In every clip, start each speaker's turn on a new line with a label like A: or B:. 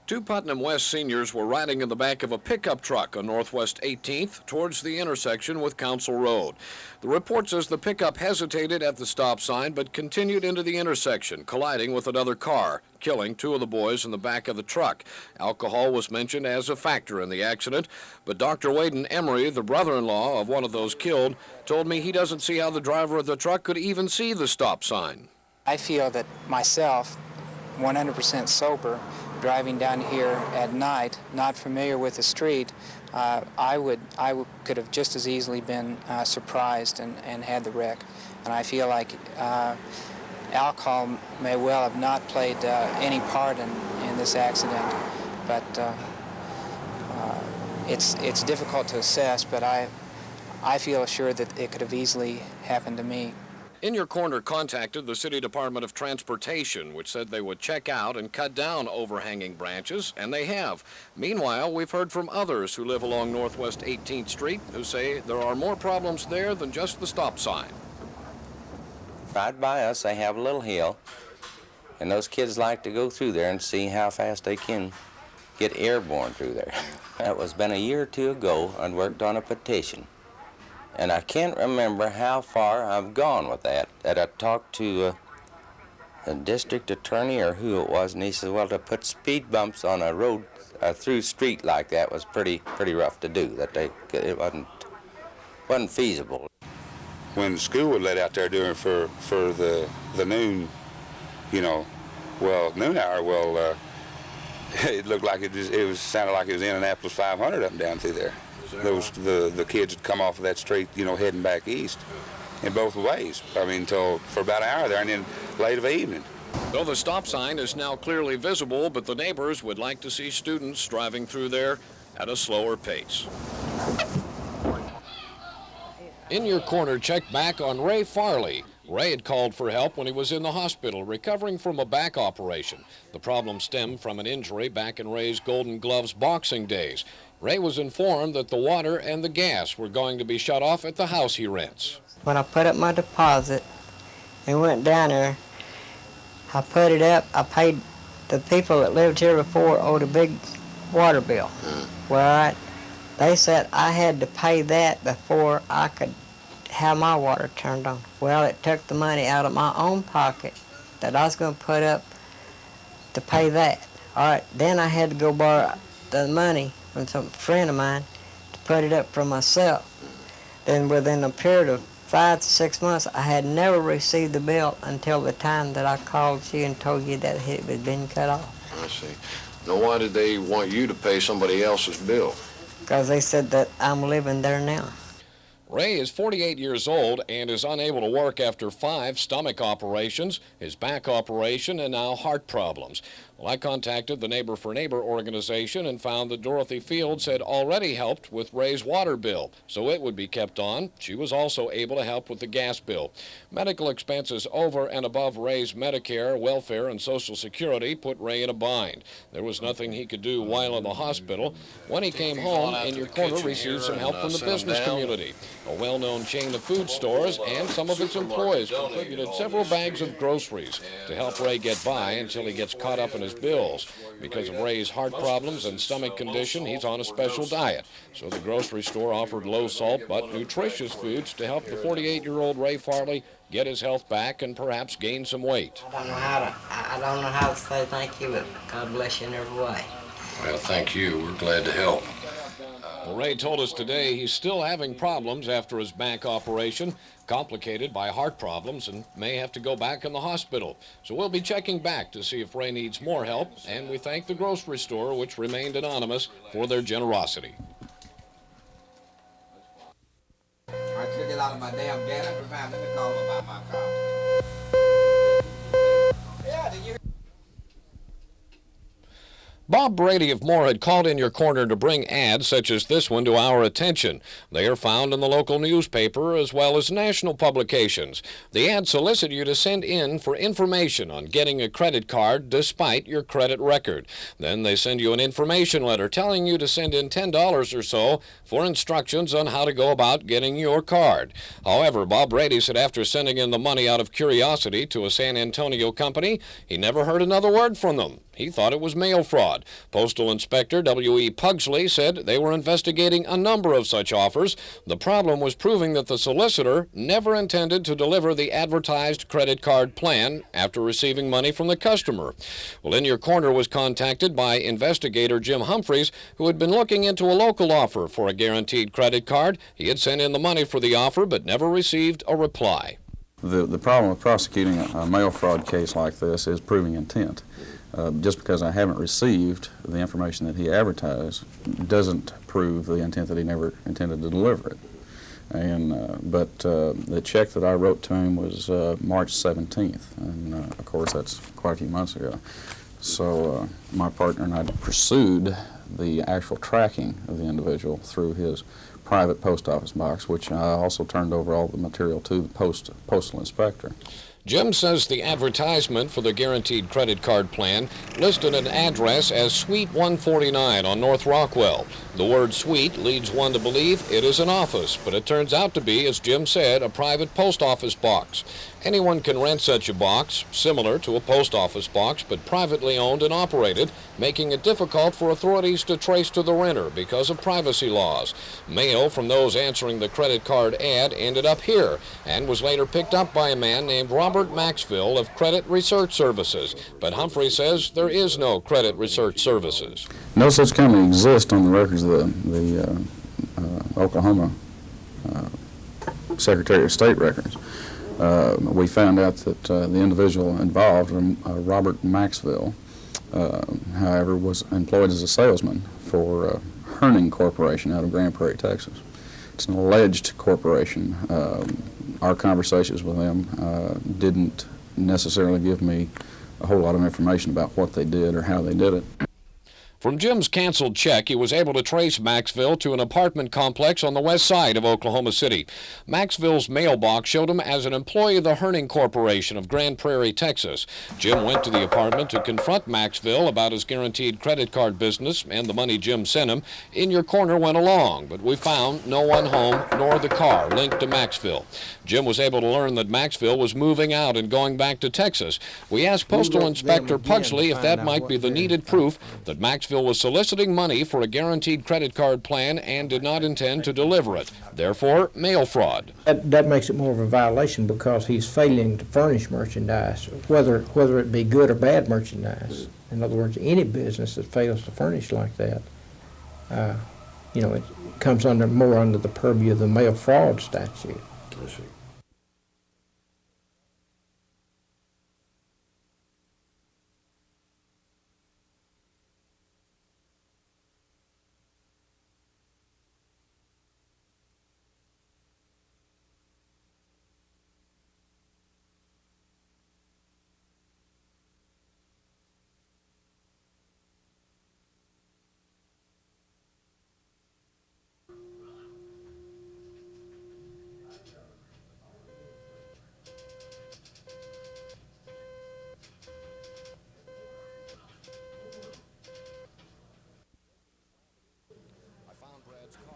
A: Two Putnam West seniors were riding in the back of a pickup truck on Northwest 18th towards the intersection with Council Road. The report says the pickup hesitated at the stop sign but continued into the intersection, colliding with another car, killing two of the boys in the back of the truck. Alcohol was mentioned as a factor in the accident, but Dr. Waden Emery, the brother-in-law of one of those killed, told me he doesn't see how the driver of the truck could even see the stop sign.
B: I feel that myself, 100% sober, driving down here at night, not familiar with the street, I could have just as easily been surprised and had the wreck. And I feel like alcohol may well have not played any part in this accident, but it's difficult to assess, but I feel assured that it could have easily happened to me.
A: In Your Corner contacted the City Department of Transportation, which said they would check out and cut down overhanging branches, and they have. Meanwhile, we've heard from others who live along Northwest 18th Street who say there are more problems there than just the stop sign.
C: Right by us, they have a little hill, and those kids like to go through there and see how fast they can get airborne through there. That was been a year or two ago. I'd worked on a petition. And I can't remember how far I've gone with that I talked to a district attorney or who it was, and he said, well, to put speed bumps on a road, a through street like that was pretty rough to do, that it wasn't feasible.
D: When school was let out there doing for the noon, noon hour, it looked like it sounded like it was Indianapolis 500 up and down through there. The kids would come off of that street, heading back east in both ways. For about an hour there, and then late of the evening.
A: Though the stop sign is now clearly visible, but the neighbors would like to see students driving through there at a slower pace. In Your Corner checked back on Ray Farley. Ray had called for help when he was in the hospital recovering from a back operation. The problem stemmed from an injury back in Ray's Golden Gloves boxing days. Ray was informed that the water and the gas were going to be shut off at the house he rents.
E: When I put up my deposit and went down there, I put it up. I paid the people that lived here before owed a big water bill. Well, they said I had to pay that before I could have my water turned on. Well, it took the money out of my own pocket that I was going to put up to pay that. All right, then I had to go borrow the money from some friend of mine to put it up for myself. Then within a period of 5 to 6 months, I had never received the bill until the time that I called you and told you that it had been cut off.
A: I see. Now, why did they want you to pay somebody else's bill?
E: Because they said that I'm living there now.
A: Ray is 48 years old and is unable to work after 5 stomach operations, his back operation, and now heart problems. Well, I contacted the Neighbor for Neighbor organization and found that Dorothy Fields had already helped with Ray's water bill, so it would be kept on. She was also able to help with the gas bill. Medical expenses over and above Ray's Medicare, welfare, and Social Security put Ray in a bind. There was nothing he could do while in the hospital. When he came home, In Your Corner received some help from the business community. A well-known chain of food stores and some of its employees contributed several bags of groceries to help Ray get by until he gets caught up in his bills. Because of Ray's heart problems and stomach condition, he's on a special diet. So the grocery store offered low-salt but nutritious foods to help the 48-year-old Ray Farley get his health back and perhaps gain some weight.
E: I don't know how to say thank you, but God bless you in every way.
A: Well, thank you. We're glad to help. Well, Ray told us today he's still having problems after his back operation, complicated by heart problems, and may have to go back in the hospital. So we'll be checking back to see if Ray needs more help, and we thank the grocery store, which remained anonymous, for their generosity.
F: I took it out of my damn gas. Remind me to call about my car. Yeah, did you?
A: Bob Brady of Moore had called In Your Corner to bring ads such as this one to our attention. They are found in the local newspaper as well as national publications. The ads solicit you to send in for information on getting a credit card despite your credit record. Then they send you an information letter telling you to send in $10 or so for instructions on how to go about getting your card. However, Bob Brady said after sending in the money out of curiosity to a San Antonio company, he never heard another word from them. He thought it was mail fraud. Postal Inspector W.E. Pugsley said they were investigating a number of such offers. The problem was proving that the solicitor never intended to deliver the advertised credit card plan after receiving money from the customer. Well, In Your Corner was contacted by investigator Jim Humphreys, who had been looking into a local offer for a guaranteed credit card. He had sent in the money for the offer but never received a reply.
G: The problem with prosecuting a mail fraud case like this is proving intent. Just because I haven't received the information that he advertised doesn't prove the intent that he never intended to deliver it. But the check that I wrote to him was March 17th, and of course that's quite a few months ago. So my partner and I pursued the actual tracking of the individual through his private post office box, which I also turned over all the material to the postal inspector.
A: Jim says the advertisement for the guaranteed credit card plan listed an address as Suite 149 on North Rockwell. The word suite leads one to believe it is an office, but it turns out to be, as Jim said, a private post office box. Anyone can rent such a box, similar to a post office box, but privately owned and operated, making it difficult for authorities to trace to the renter because of privacy laws. Mail from those answering the credit card ad ended up here and was later picked up by a man named Robert Maxville of Credit Research Services. But Humphrey says there is no Credit Research Services.
G: No such company exists on the records of the Oklahoma Secretary of State records. We found out that the individual involved, Robert Maxville, however, was employed as a salesman for Herning Corporation out of Grand Prairie, Texas. It's an alleged corporation. Our conversations with them didn't necessarily give me a whole lot of information about what they did or how they did it.
A: From Jim's canceled check, he was able to trace Maxville to an apartment complex on the west side of Oklahoma City. Maxville's mailbox showed him as an employee of the Herning Corporation of Grand Prairie, Texas. Jim went to the apartment to confront Maxville about his guaranteed credit card business and the money Jim sent him. In Your Corner went along, but we found no one home nor the car linked to Maxville. Jim was able to learn that Maxville was moving out and going back to Texas. We asked Postal Inspector Pugsley if that might be the needed proof that Maxville was soliciting money for a guaranteed credit card plan and did not intend to deliver it. Therefore, mail fraud.
H: That makes it more of a violation because he's failing to furnish merchandise, whether it be good or bad merchandise. In other words, any business that fails to furnish like that, it comes more under the purview of the mail fraud statute.
I: I see.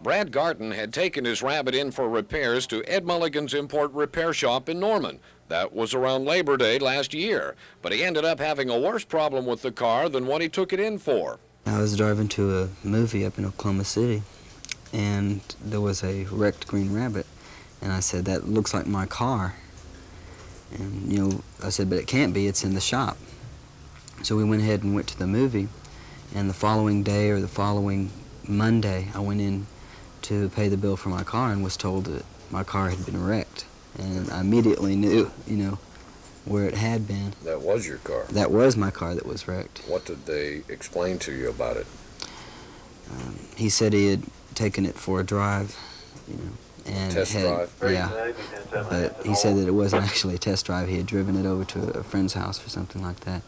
A: Brad Garten had taken his Rabbit in for repairs to Ed Mulligan's Import Repair Shop in Norman. That was around Labor Day last year, but he ended up having a worse problem with the car than what he took it in for.
J: I was driving to a movie up in Oklahoma City, and there was a wrecked green Rabbit, and I said, that looks like my car. And, I said, but it can't be, it's in the shop. So we went ahead and went to the movie, and the following day or the following Monday, I went in to pay the bill for my car and was told that my car had been wrecked. And I immediately knew, where it had been.
I: That was your car?
J: That was my car that was wrecked.
I: What did they explain to you about it?
J: He said he had taken it for a drive, and
I: test drive?
J: Yeah, but he said that it wasn't actually a test drive. He had driven it over to a friend's house or something like that.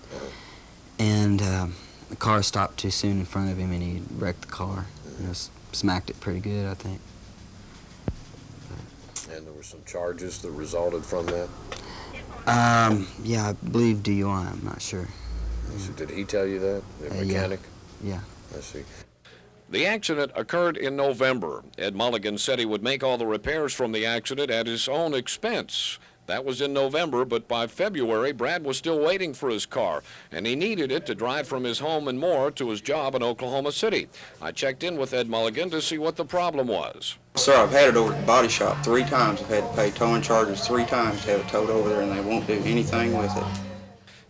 J: And the car stopped too soon in front of him, and he wrecked the car. Smacked it pretty good, I think.
I: And there were some charges that resulted from that?
J: Yeah, I believe DUI, I'm not sure.
I: So did he tell you that, the mechanic?
J: Yeah.
I: I see.
A: The accident occurred in November. Ed Mulligan said he would make all the repairs from the accident at his own expense. That was in November, but by February, Brad was still waiting for his car, and he needed it to drive from his home in Moore to his job in Oklahoma City. I checked in with Ed Mulligan to see what the problem was.
K: Sir, I've had it over at the body shop 3 times. I've had to pay towing charges 3 times to have it towed over there, and they won't do anything with it.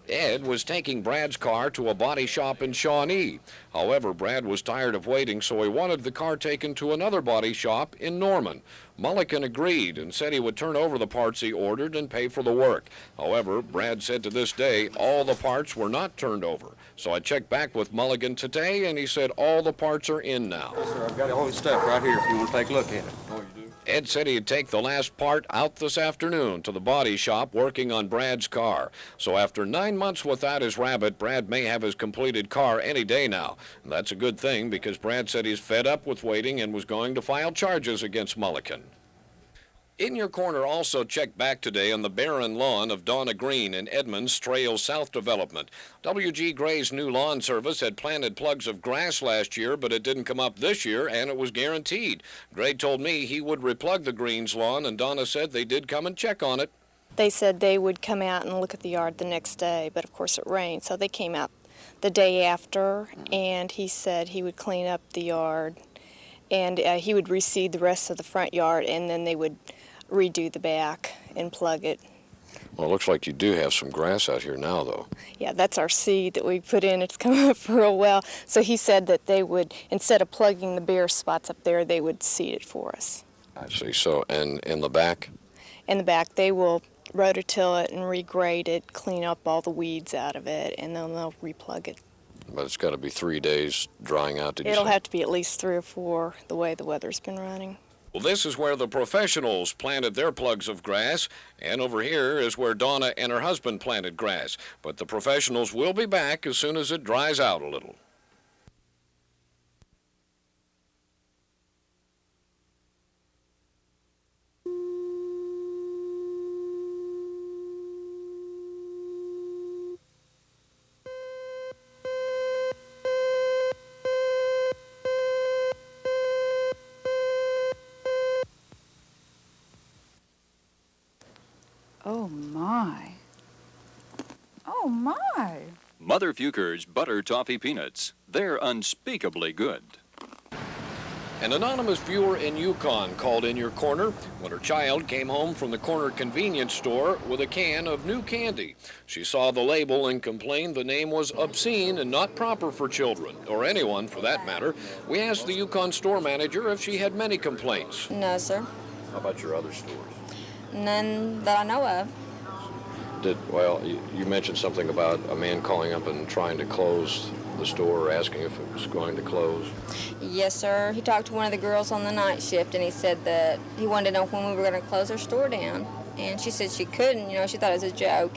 A: Ed was taking Brad's car to a body shop in Shawnee. However, Brad was tired of waiting, so he wanted the car taken to another body shop in Norman. Mulligan agreed and said he would turn over the parts he ordered and pay for the work. However, Brad said to this day all the parts were not turned over. So I checked back with Mulligan today, and he said all the parts are in now.
L: Yes, sir, I've got all the stuff right here if you want to take a look at it. Oh, you do?
A: Ed said he'd take the last part out this afternoon to the body shop working on Brad's car. So after 9 months without his rabbit, Brad may have his completed car any day now. And that's a good thing because Brad said he's fed up with waiting and was going to file charges against Mulligan. In Your Corner also checked back today on the barren lawn of Donna Green in Edmond's Trail South development. W.G. Gray's new lawn service had planted plugs of grass last year, but it didn't come up this year, and it was guaranteed. Gray told me he would replug the Greens lawn, and Donna said they did come and check on it.
M: They said they would come out and look at the yard the next day, but of course it rained, so they came out the day after, and he said he would clean up the yard, and he would reseed the rest of the front yard, and then they would redo the back and plug it.
A: Well, it looks like you do have some grass out here now, though.
M: Yeah, that's our seed that we put in. It's come up for a while. So he said that they would, instead of plugging the bare spots up there, they would seed it for us.
A: I see. So, and in the back?
M: In the back, they will rototill it and regrade it, clean up all the weeds out of it, and then they'll replug it.
A: But it's got to be 3 days drying out, did you say?
M: It'll have to be at least 3 or 4, the way the weather's been running.
A: Well, this is where the professionals planted their plugs of grass, and over here is where Donna and her husband planted grass. But the professionals will be back as soon as it dries out a little.
N: Oh, my. Oh, my.
O: Mother Fukkers Butter Toffee Peanuts. They're unspeakably good.
A: An anonymous viewer in Yukon called In Your Corner when her child came home from the corner convenience store with a can of new candy. She saw the label and complained the name was obscene and not proper for children, or anyone for that matter. We asked the Yukon store manager if she had many complaints.
P: No, sir.
I: How about your other stores?
P: None that I know of.
A: Well, you mentioned something about a man calling up and trying to close the store, or asking if it was going to close.
P: Yes, sir. He talked to one of the girls on the night shift, and he said that he wanted to know when we were going to close our store down. And she said she couldn't, she thought it was a joke.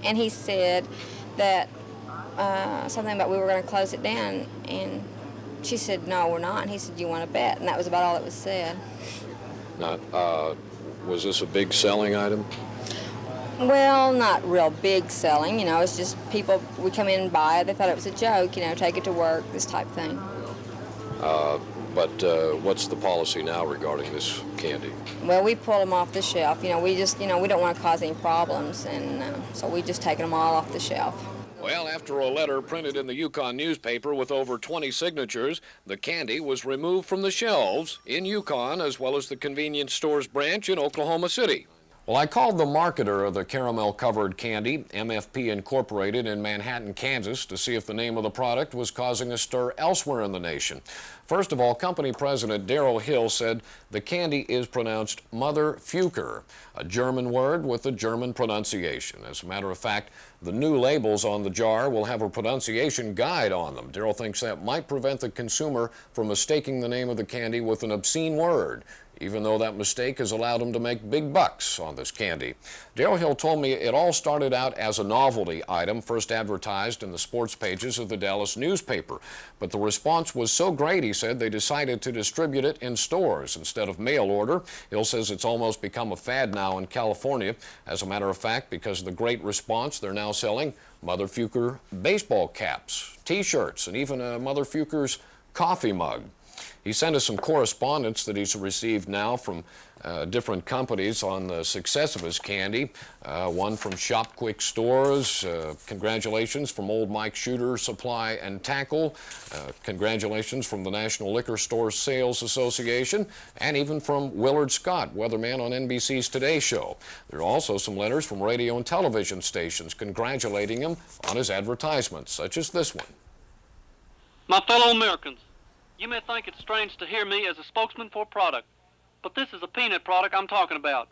P: And he said that something about we were going to close it down, and she said, no, we're not. And he said, you want to bet? And that was about all that was said.
A: Now, was this a big selling item?
P: Well, not real big selling, it's just people would come in and buy it. They thought it was a joke, take it to work, this type thing.
A: But what's the policy now regarding this candy?
P: Well, we pull them off the shelf. We just, we don't want to cause any problems, and so we just taken them all off the shelf.
A: Well, after a letter printed in the Yukon newspaper with over 20 signatures, the candy was removed from the shelves in Yukon as well as the convenience stores branch in Oklahoma City. Well, I called the marketer of the caramel-covered candy, MFP Incorporated in Manhattan, Kansas, to see if the name of the product was causing a stir elsewhere in the nation. First of all, company president Darrell Hill said the candy is pronounced Mother Fukker, a German word with a German pronunciation. As a matter of fact, the new labels on the jar will have a pronunciation guide on them. Darrell thinks that might prevent the consumer from mistaking the name of the candy with an obscene word, even though that mistake has allowed him to make big bucks on this candy. Darrell Hill told me it all started out as a novelty item, first advertised in the sports pages of the Dallas newspaper. But the response was so great, he said, they decided to distribute it in stores instead of mail order. Hill says it's almost become a fad now in California. As a matter of fact, because of the great response, they're now selling Mother Fukker baseball caps, T-shirts, and even a Mother Fukkers coffee mug. He sent us some correspondence that he's received now from different companies on the success of his candy. One from Shop Quick Stores. Congratulations from Old Mike Shooter Supply and Tackle. Congratulations from the National Liquor Store Sales Association, and even from Willard Scott, weatherman on NBC's Today Show. There are also some letters from radio and television stations congratulating him on his advertisements, such as this one.
Q: My fellow Americans, you may think it's strange to hear me as a spokesman for a product, but this is a peanut product I'm talking about.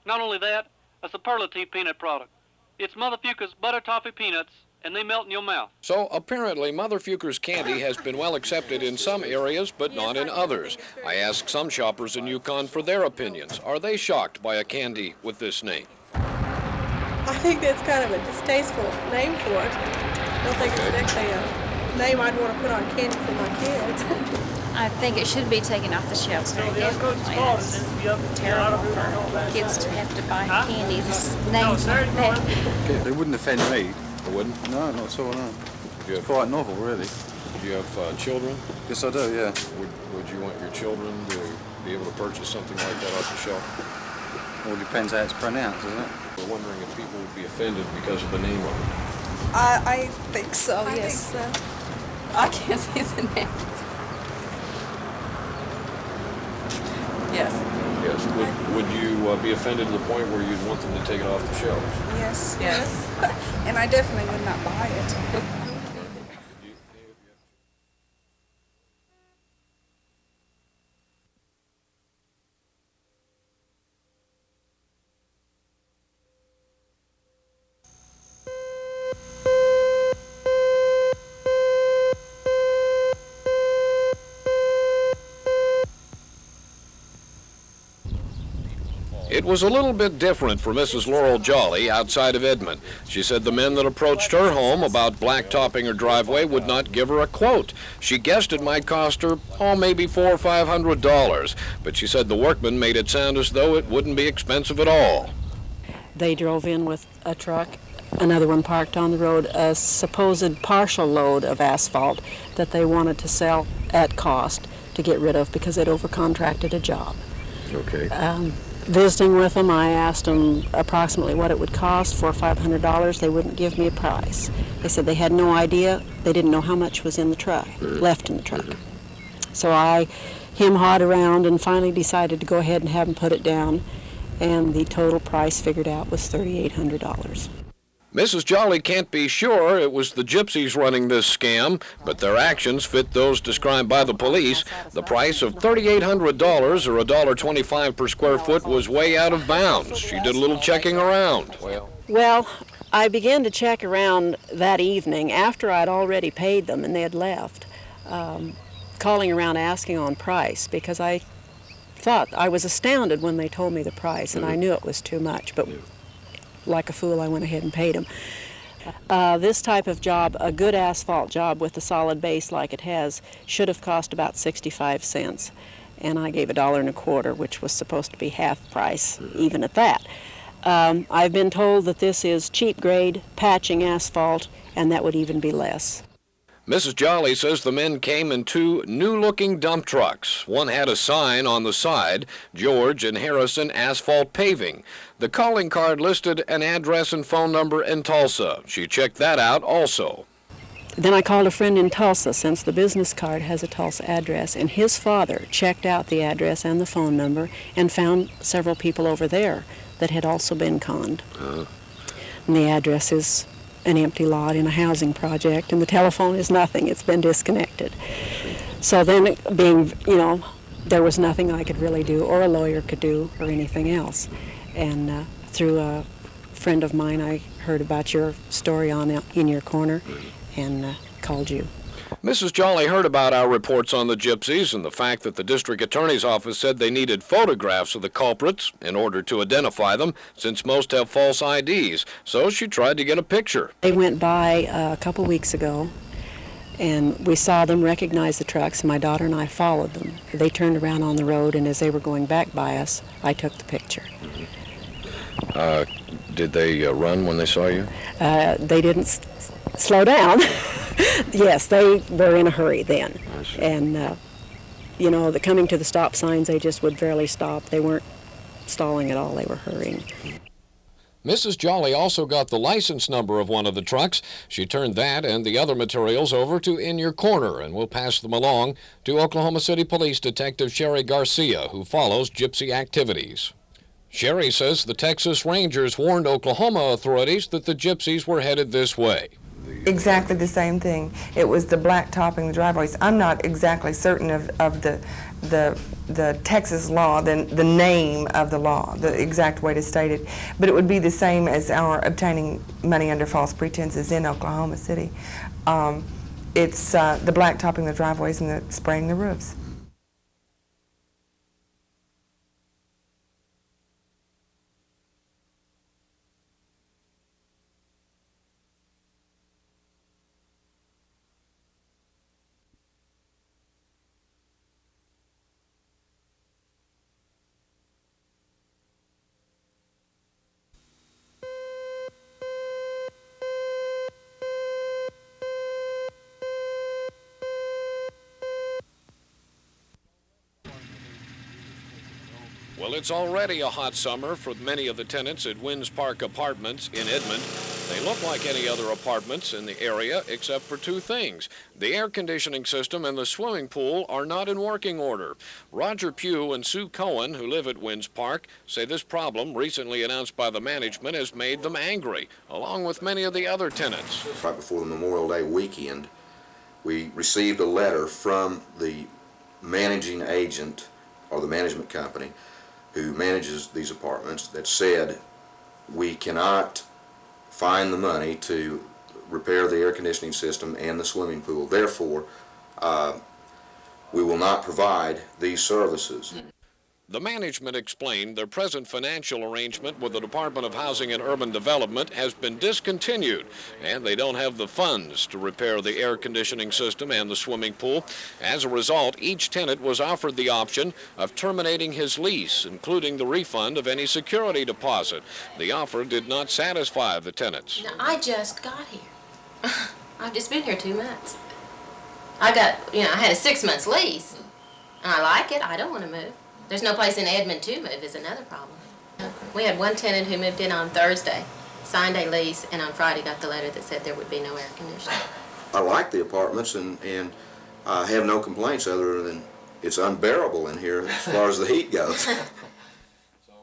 Q: Not only that, a superlative peanut product. It's Mother Fukkers butter toffee peanuts, and they melt in your mouth.
A: So apparently Mother Fukkers candy has been well accepted in some areas, but not in others. I asked some shoppers in Yukon for their opinions. Are they shocked by a candy with this name?
R: I think that's kind of a distasteful name for it. I don't think it's actually a name I'd want to put on candy for my kids.
S: I think it should be taken off the shelves very definitely. It's terrible for kids to have to buy candy with names like that.
T: They wouldn't offend me.
A: They wouldn't?
T: No, not at all, no. It's quite novel, really.
A: Do you have children?
T: Yes, I do, yeah.
A: Would you want your children to be able to purchase something like that off the shelf?
T: Well, it depends how it's pronounced, isn't it?
A: We're wondering if people would be offended because of the name of it.
R: I think so, yes.
S: I think so. I can't see the name.
R: Yes.
A: Yes. Would you be offended to the point where you'd want them to take it off the shelves?
R: Yes. Yes. And I definitely would not buy it.
A: It was a little bit different for Mrs. Laurel Jolly outside of Edmond. She said the men that approached her home about blacktopping her driveway would not give her a quote. She guessed it might cost her, maybe $400 or $500, but she said the workmen made it sound as though it wouldn't be expensive at all.
U: They drove in with a truck, another one parked on the road, a supposed partial load of asphalt that they wanted to sell at cost to get rid of because they'd overcontracted a job.
A: Okay.
U: Visiting with them, I asked them approximately what it would cost for $500. They wouldn't give me a price. They said they had no idea. They didn't know how much was in the truck, left in the truck. So I hem-hawed around and finally decided to go ahead and have them put it down, and the total price figured out was $3,800.
A: Mrs. Jolly can't be sure it was the gypsies running this scam, but their actions fit those described by the police. The price of $3,800 or $1.25 per square foot was way out of bounds. She did a little checking around.
U: Well, I began to check around that evening after I'd already paid them and they had left, calling around asking on price because I thought I was astounded when they told me the price and I knew it was too much, but like a fool, I went ahead and paid them. This type of job, a good asphalt job with a solid base like it has, should have cost about 65 cents. And I gave $1.25, which was supposed to be half price, even at that. I've been told that this is cheap grade patching asphalt, and that would even be less.
A: Mrs. Jolly says the men came in two new-looking dump trucks. One had a sign on the side, George and Harrison Asphalt Paving. The calling card listed an address and phone number in Tulsa. She checked that out also.
U: Then I called a friend in Tulsa, since the business card has a Tulsa address, and his father checked out the address and the phone number and found several people over there that had also been conned. And the address is an empty lot in a housing project, and the telephone is nothing. It's been disconnected. So then, being, there was nothing I could really do, or a lawyer could do, or anything else. And through a friend of mine, I heard about your story on In Your Corner, and called you.
A: Mrs. Jolly heard about our reports on the gypsies and the fact that the district attorney's office said they needed photographs of the culprits in order to identify them, since most have false IDs. So she tried to get a picture.
U: They went by a couple weeks ago, and we saw them recognize the trucks, and my daughter and I followed them. They turned around on the road, and as they were going back by us, I took the picture.
A: Did they run when they saw you?
U: They didn't slow down. Yes, they were in a hurry then. And you know, coming to the stop signs, they just would barely stop. They weren't stalling at all, they were hurrying.
A: Mrs. Jolly also got the license number of one of the trucks. She turned that and the other materials over to In Your Corner, and will pass them along to Oklahoma City Police Detective Sherry Garcia, who follows gypsy activities. Sherry says the Texas Rangers warned Oklahoma authorities that the gypsies were headed this way.
B: Exactly the same thing. It was the black topping the driveways. I'm not exactly certain of the Texas law, the name of the law, the exact way to state it, but it would be the same as our obtaining money under false pretenses in Oklahoma City. It's the black topping the driveways and the spraying the roofs.
A: Well, it's already a hot summer for many of the tenants at Wynn Apartments in Edmond. They look like any other apartments in the area except for two things. The air conditioning system and the swimming pool are not in working order. Roger Pugh and Sue Cohen, who live at Wynn's Park, say this problem, recently announced by the management, has made them angry, along with many of the other tenants.
V: Right before the Memorial Day weekend, we received a letter from the managing agent, or the management company, who manages these apartments, that said we cannot find the money to repair the air conditioning system and the swimming pool. Therefore, we will not provide these services.
A: The management explained their present financial arrangement with the Department of Housing and Urban Development has been discontinued, and they don't have the funds to repair the air conditioning system and the swimming pool. As a result, each tenant was offered the option of terminating his lease, including the refund of any security deposit. The offer did not satisfy the tenants.
W: Now, I just got here. I've just been here 2 months. I had a 6 months lease. And I like it. I don't want to move. There's no place in Edmond to move is another problem. We had one tenant who moved in on Thursday, signed a lease, and on Friday got the letter that said there would be no air conditioning.
V: I like the apartments and I have no complaints other than it's unbearable in here as far as the heat goes.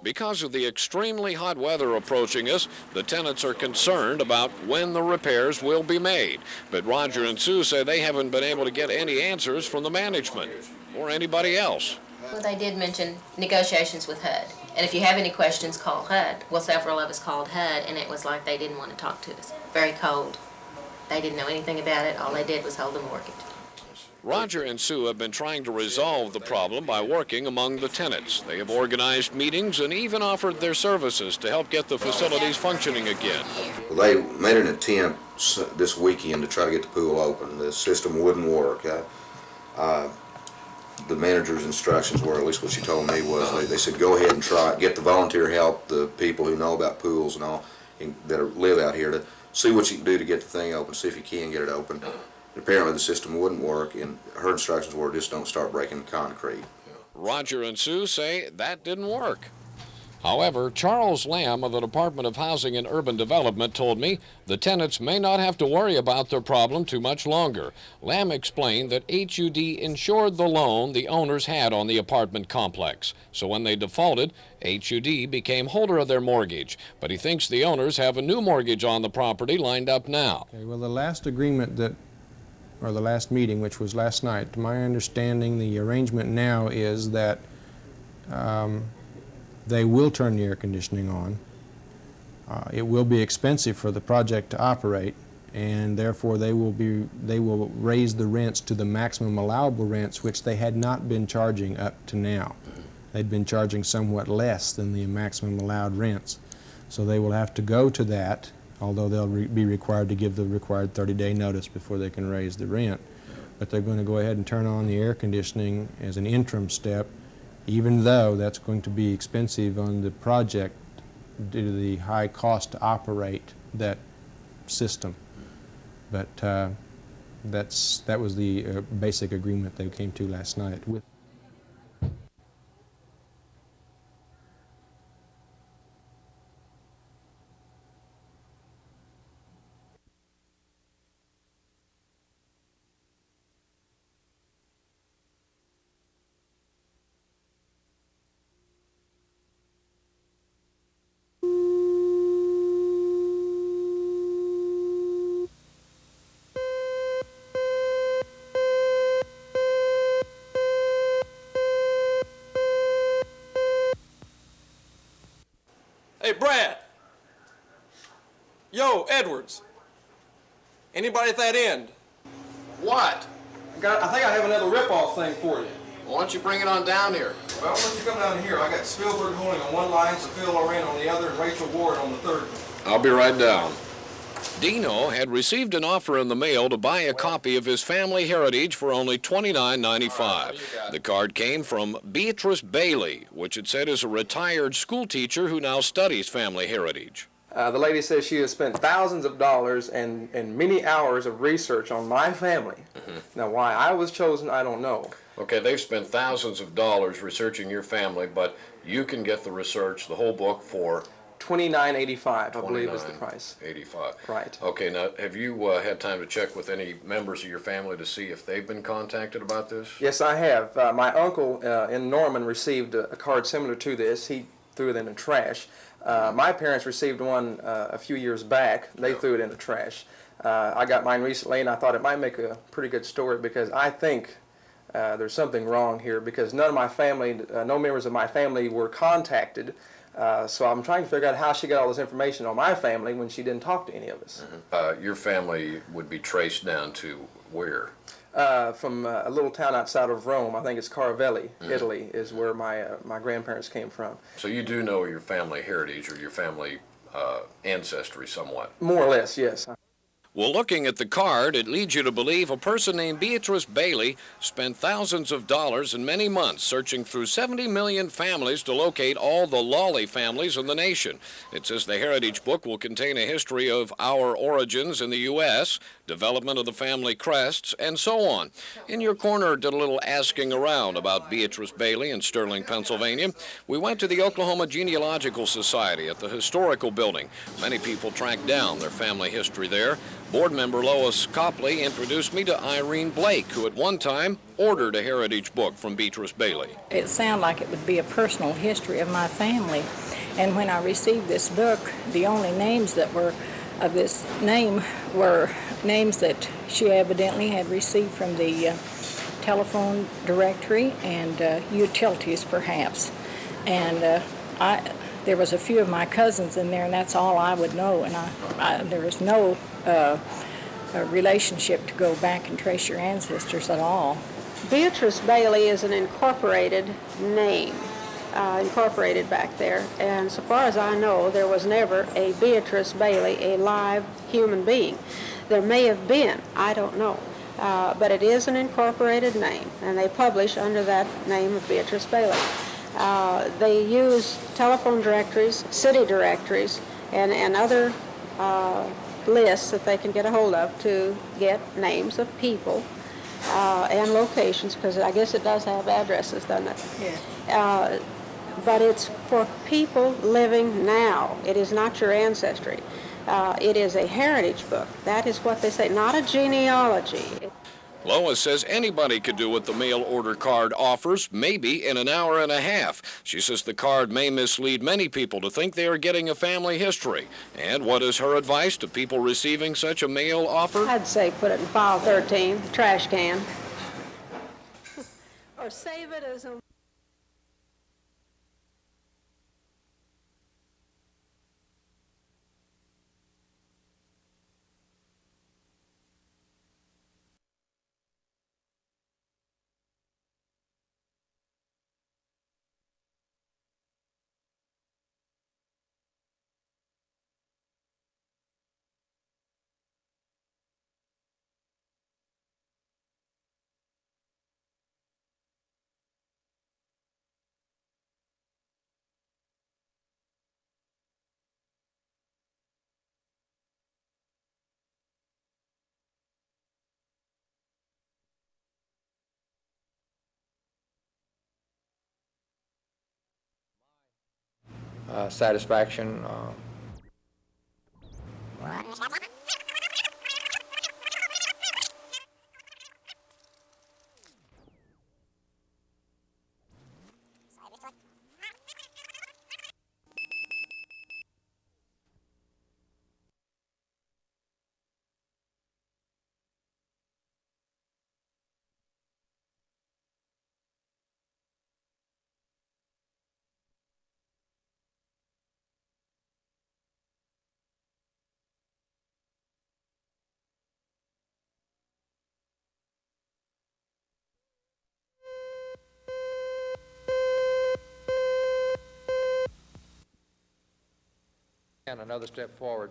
A: Because of the extremely hot weather approaching us, the tenants are concerned about when the repairs will be made. But Roger and Sue say they haven't been able to get any answers from the management or anybody else.
W: Well, they did mention negotiations with HUD. And if you have any questions, call HUD. Well, several of us called HUD, and it was like they didn't want to talk to us. Very cold. They didn't know anything about it. All they did was hold the mortgage.
A: Roger and Sue have been trying to resolve the problem by working among the tenants. They have organized meetings and even offered their services to help get the facilities functioning again.
V: Well, they made an attempt this weekend to try to get the pool open. The system wouldn't work. The manager's instructions were, at least what she told me, was they said go ahead and try it, get the volunteer help, the people who know about pools and all that live out here, to see what you can do to get the thing open, see if you can get it open. And apparently the system wouldn't work, and her instructions were just don't start breaking concrete.
A: Roger and Sue say that didn't work. However, Charles Lamb of the Department of Housing and Urban Development told me the tenants may not have to worry about their problem too much longer. Lamb explained that HUD insured the loan the owners had on the apartment complex. So when they defaulted, HUD became holder of their mortgage. But he thinks the owners have a new mortgage on the property lined up now.
H: Okay, well, the last agreement or the last meeting, which was last night, to my understanding, the arrangement now is that they will turn the air conditioning on. It will be expensive for the project to operate, and therefore they will raise the rents to the maximum allowable rents, which they had not been charging up to now. They'd been charging somewhat less than the maximum allowed rents. So they will have to go to that, although they'll be required to give the required 30-day notice before they can raise the rent. But they're going to go ahead and turn on the air conditioning as an interim step, even though that's going to be expensive on the project due to the high cost to operate that system. But that was the basic agreement they came to last night.
C: Edwards. Anybody at that end?
D: What?
C: I think I have another rip-off thing for you.
D: Why don't you bring it on down here?
C: Well, why don't you come down here? I got Spielberg holding on one line, Sophia Loren on the other, and Rachel Ward on the third.
D: I'll be right down.
A: Dino had received an offer in the mail to buy a copy of his family heritage for only $29.95. The card came from Beatrice Bailey, which it said is a retired school teacher who now studies family heritage.
C: The lady says she has spent thousands of dollars and many hours of research on my family. Now, why I was chosen, I don't know.
D: Okay, they've spent thousands of dollars researching your family, but you can get the research, the whole book, for
C: $29.85, I believe is the price.
D: $29.85.
C: Right.
D: Okay, now, have you had time to check with any members of your family to see if they've been contacted about this?
C: Yes, I have. My uncle in Norman received a card similar to this. He threw it in the trash. My parents received one a few years back. They threw it in the trash. I got mine recently, and I thought it might make a pretty good story because I think there's something wrong here because none of my family, no members of my family were contacted. So I'm trying to figure out how she got all this information on my family when she didn't talk to any of us.
D: Your family would be traced down to where?
C: From a little town outside of Rome. I think it's Caravelli, Italy, is where my grandparents came from.
D: So you do know your family heritage or your family ancestry somewhat?
C: More or less, yes.
A: Well, looking at the card, it leads you to believe a person named Beatrice Bailey spent thousands of dollars and many months searching through 70 million families to locate all the Lawley families in the nation. It says the Heritage Book will contain a history of our origins in the U.S., development of the family crests, and so on. In Your Corner did a little asking around about Beatrice Bailey in Sterling, Pennsylvania. We went to the Oklahoma Genealogical Society at the Historical Building. Many people tracked down their family history there. Board member Lois Copley introduced me to Irene Blake, who at one time ordered a heritage book from Beatrice Bailey.
E: It sounded like it would be a personal history of my family. And when I received this book, the only names that were of this name were names that she evidently had received from the telephone directory and utilities, perhaps. And there was a few of my cousins in there, and that's all I would know. And there was no a relationship to go back and trace your ancestors at all.
X: Beatrice Bailey is an incorporated name, incorporated back there, and so far as I know, there was never a Beatrice Bailey, a live human being. There may have been, I don't know, but it is an incorporated name, and they publish under that name of Beatrice Bailey. They use telephone directories, city directories, and other lists that they can get a hold of to get names of people and locations, because I guess it does have addresses, doesn't it?
E: Yeah.
X: But it's for people living now. It is not your ancestry. It is a heritage book. That is what they say, not a genealogy.
A: Lois says anybody could do what the mail order card offers, maybe in an hour and a half. She says the card may mislead many people to think they are getting a family history. And what is her advice to people receiving such a mail offer?
X: I'd say put it in file 13, the trash can. Or save it as a...
H: Satisfaction.
F: And another step forward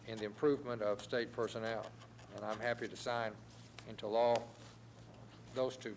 F: in the improvement of state personnel. And I'm happy to sign into law those two.